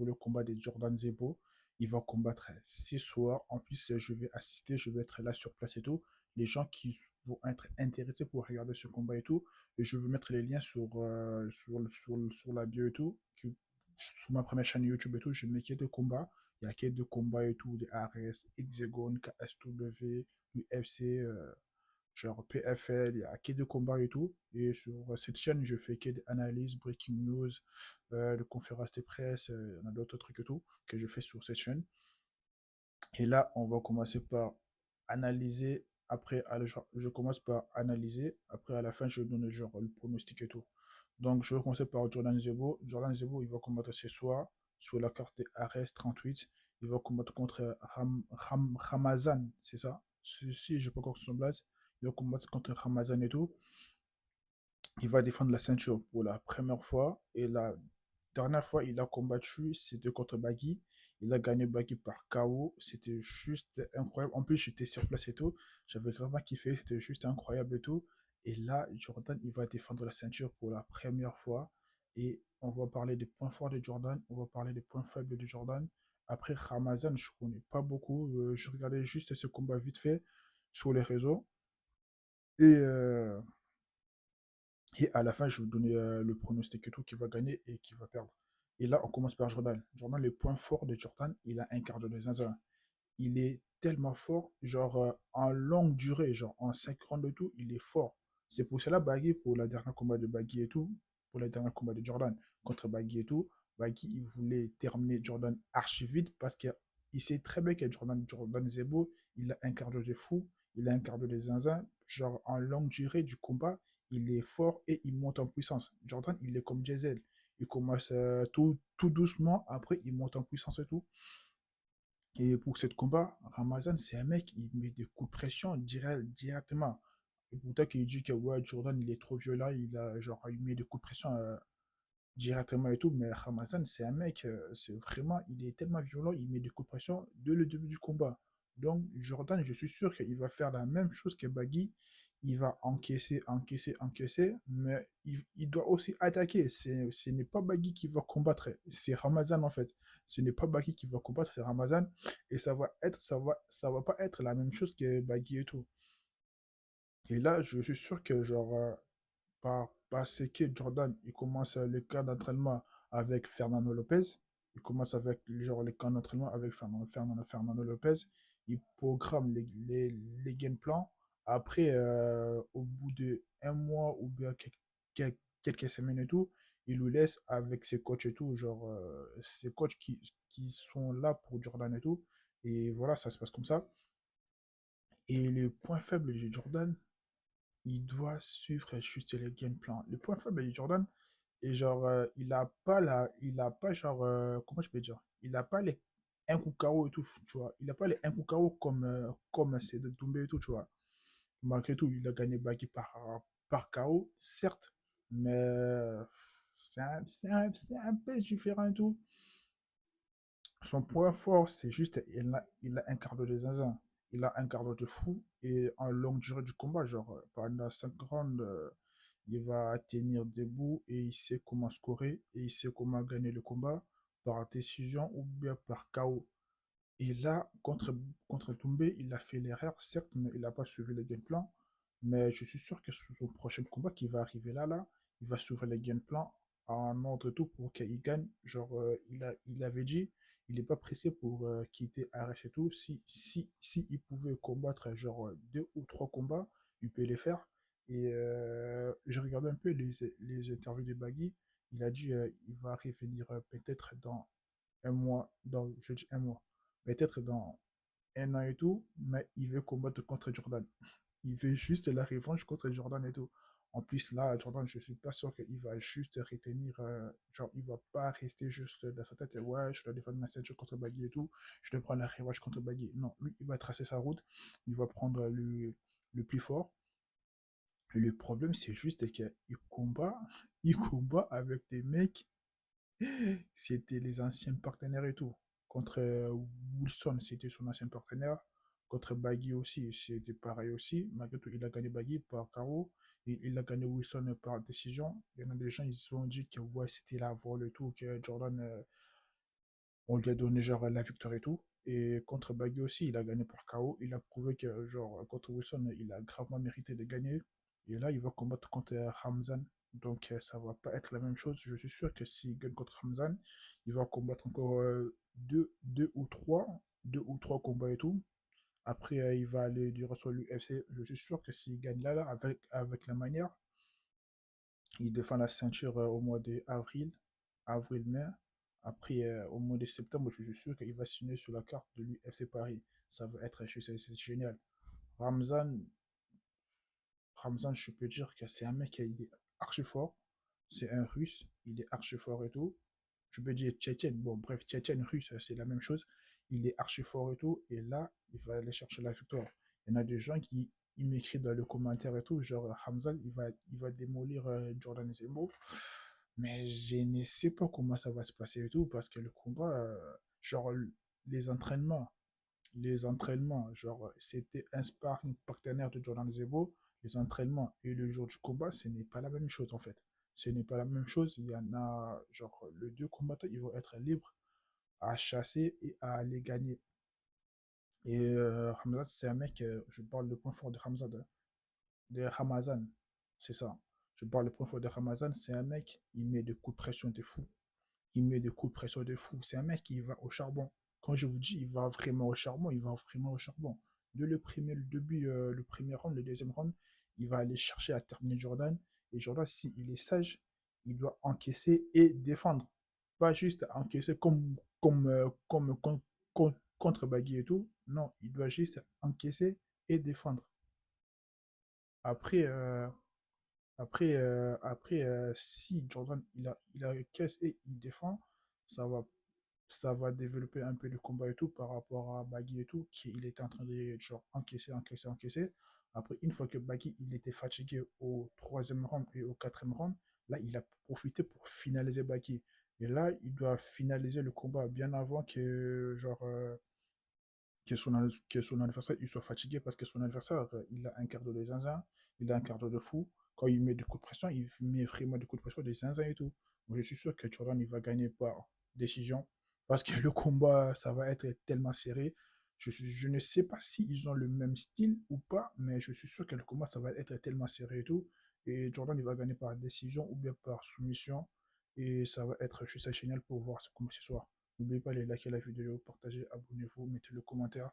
pour le combat de Jordan Zebo. Il va combattre ce soir. En plus, je vais assister, je vais être là sur place et tout. Les gens qui vont être intéressés pour regarder ce combat et tout, et je vais mettre les liens sur la bio et tout, sur ma première chaîne YouTube et tout, je mets qu'il y a des combats. Il y a qu'il y a des combats et tout, des ARS, Hexagon, KSW, UFC, genre PFL, il y a que des combats et tout. Et sur cette chaîne, je fais que des analyses, breaking news, de conférences de presse, il y en a d'autres trucs et tout que je fais sur cette chaîne. Et là, on va commencer par analyser. Après, genre, je commence par analyser. Après, à la fin, je donne genre le pronostic et tout. Donc, je vais commencer par Jordan Zebo. Jordan Zebo, il va combattre ce soir sur la carte des ARS 38. Il va combattre contre Ramazan, c'est ça? Si je peux encore son blase. Il va combattre contre Ramazan et tout. Il va défendre la ceinture pour la première fois. Et la dernière fois, il a combattu, c'était contre Bagui. Il a gagné Bagui par KO. C'était juste incroyable. En plus, j'étais sur place et tout. J'avais vraiment kiffé. C'était juste incroyable et tout. Et là, Jordan, il va défendre la ceinture pour la première fois. Et on va parler des points forts de Jordan. On va parler des points faibles de Jordan. Après, Ramazan, je ne connais pas beaucoup. Je regardais juste ce combat vite fait sur les réseaux. Et et à la fin, je vais vous donner le pronostic et tout qui va gagner et qui va perdre. Et là, on commence par Jordan. Jordan, le point fort de Jordan, il a un quart de zinzin. Il est tellement fort, genre en longue durée, genre en 5 rounds de tout, il est fort. C'est pour cela, Baggy, pour la dernière combat de Baggy et tout, pour la dernière combat de Jordan contre Baggy et tout, Baggy, il voulait terminer Jordan archi vite parce qu'il sait très bien que Jordan Zebo, il a un cardio de fou, il a un cardio de zinzin, genre en longue durée du combat, il est fort et il monte en puissance. Jordan, il est comme Diesel. Il commence tout doucement, après il monte en puissance et tout. Et pour ce combat, Ramazan, c'est un mec, il met des coups de pression directement. Et pourtant, qu'il dit que ouais, Jordan, il est trop violent, il a genre, il met des coups de pression directement et tout. Mais Ramazan, c'est un mec, c'est vraiment, il est tellement violent, il met des coups de pression dès le début du combat. Donc, Jordan, je suis sûr qu'il va faire la même chose que Bagui. Il va encaisser, encaisser, encaisser, mais il doit aussi attaquer. Ce n'est pas Bagui qui va combattre, c'est Ramazan en fait. Ce n'est pas Bagui qui va combattre, c'est Ramazan. Et ça va pas être la même chose que Bagui et tout. Et là, je suis sûr que genre, parce que Jordan, il commence le camp d'entraînement avec Fernando Lopez. Il commence avec genre, le camp d'entraînement avec Fernando Lopez. Il programme les game plans. Après, au bout de un mois ou bien quelques semaines et tout, il nous laisse avec ses coachs et tout, genre ses coachs qui sont là pour Jordan et tout. Et voilà, ça se passe comme ça. Et le point faible de Jordan, il doit suivre juste les game plans. Le point faible de Jordan, et genre, il a pas genre, comment je peux dire, il a pas les un coup KO et tout, tu vois. Il a pas les un coup KO comme c'est de tomber et tout, tu vois. Malgré tout, il a gagné Baggy par KO, certes, mais c'est un peu différent et tout. Son point fort, c'est juste, il a un cardio de zinzin. Il a un cardio de fou et en longue durée du combat, genre pendant 5 rounds, il va tenir debout et il sait comment scorer et il sait comment gagner le combat par décision ou bien par KO. Et là, contre Doumbé, il a fait l'erreur, certes, mais il n'a pas suivi le game plan. Mais je suis sûr que sur son prochain combat qui va arriver là, il va suivre le game plan en ordre et tout pour qu'il gagne. Genre, il avait dit, il n'est pas pressé pour quitter Arèche et tout. Si il pouvait combattre genre 2 ou 3 combats, il peut les faire. Et je regardais un peu les interviews de Baggy. Il a dit il va revenir peut-être dans un mois, je dis un mois, peut-être dans un an et tout, mais il veut combattre contre Jordan. Il veut juste la revanche contre Jordan et tout. En plus, là, Jordan, je suis pas sûr qu'il va juste retenir, genre, il va pas rester juste dans sa tête, ouais, je dois défendre ma ceinture contre Baggy et tout, je dois prendre la revanche contre Baggy. Non, lui, il va tracer sa route, il va prendre le plus fort. Et le problème, c'est juste qu'il combat, il combat avec des mecs c'était les anciens partenaires et tout. Contre Wilson, c'était son ancien partenaire. Contre Baggy aussi, c'était pareil aussi. Malgré tout, il a gagné Baggy par KO. Et il a gagné Wilson par décision. Il y en a des gens, ils se sont dit que ouais, c'était la vol et tout, que Jordan On lui a donné genre la victoire et tout. Et contre Baggy aussi, il a gagné par KO. Il a prouvé que genre contre Wilson, il a gravement mérité de gagner. Et là, il va combattre contre Ramzan. Donc ça va pas être la même chose. Je suis sûr que s'il gagne contre Ramzan, il va combattre encore deux ou trois combats et tout. Après, il va aller du sur l'UFC. Je suis sûr que s'il gagne là, avec la manière, il défend la ceinture au mois d'avril, avril-mai. Après, au mois de septembre, je suis sûr qu'il va signer sur la carte de l'UFC Paris. Ça va être c'est génial. Ramzan, Ramzan, je peux dire que c'est un mec qui est archi fort. C'est un russe, il est archi fort et tout. Je peux dire tchétchène, bon bref, tchétchène, russe, c'est la même chose. Il est archi fort et tout. Et là, il va aller chercher la victoire. Il y en a des gens qui ils m'écrivent dans le commentaire et tout, genre Ramzan, il va démolir Jordan Zembo. Mais je ne sais pas comment ça va se passer et tout, parce que le combat, genre les entraînements, genre, c'était un sparring partenaire de Jordan Zebo. Les entraînements et le jour du combat, ce n'est pas la même chose en fait. Ce n'est pas la même chose. Il y en a, genre, les deux combattants, ils vont être libres à chasser et à aller gagner. Et Hamzat, c'est un mec, je parle le point fort de Hamzat, hein, de Ramazan, c'est ça. Je parle le point fort de Ramazan, c'est un mec, il met des coups de pression de fou. Il met des coups de pression de fou. C'est un mec qui va au charbon. Quand je vous dis, il va vraiment au charbon, il va vraiment au charbon. De le début, le premier round, le deuxième round, il va aller chercher à terminer Jordan. Et Jordan, s'il est sage, il doit encaisser et défendre. Pas juste encaisser contre Baggy et tout. Non, il doit juste encaisser et défendre. Après, si Jordan il a caisse et il défend, ça va ça va développer un peu le combat et tout par rapport à Baggy et tout, qui il était en train de genre encaisser, encaisser, encaisser. Après, une fois que Baggy il était fatigué au troisième round et au quatrième round, là il a profité pour finaliser Baggy. Et là, il doit finaliser le combat bien avant que que son adversaire il soit fatigué parce que son adversaire il a un cardio de zinzin, il a un cardio de fou. Quand il met des coups de pression, il met vraiment des coups de pression des zinzin et tout. Moi, je suis sûr que Jordan il va gagner par décision parce que le combat ça va être tellement serré. Je ne sais pas s'ils ont le même style ou pas, mais je suis sûr que le combat ça va être tellement serré et tout. Et Jordan il va gagner par décision ou bien par soumission. Et ça va être juste génial pour voir ce combat ce soir. N'oubliez pas de liker la vidéo, partager, abonnez-vous, mettez le commentaire.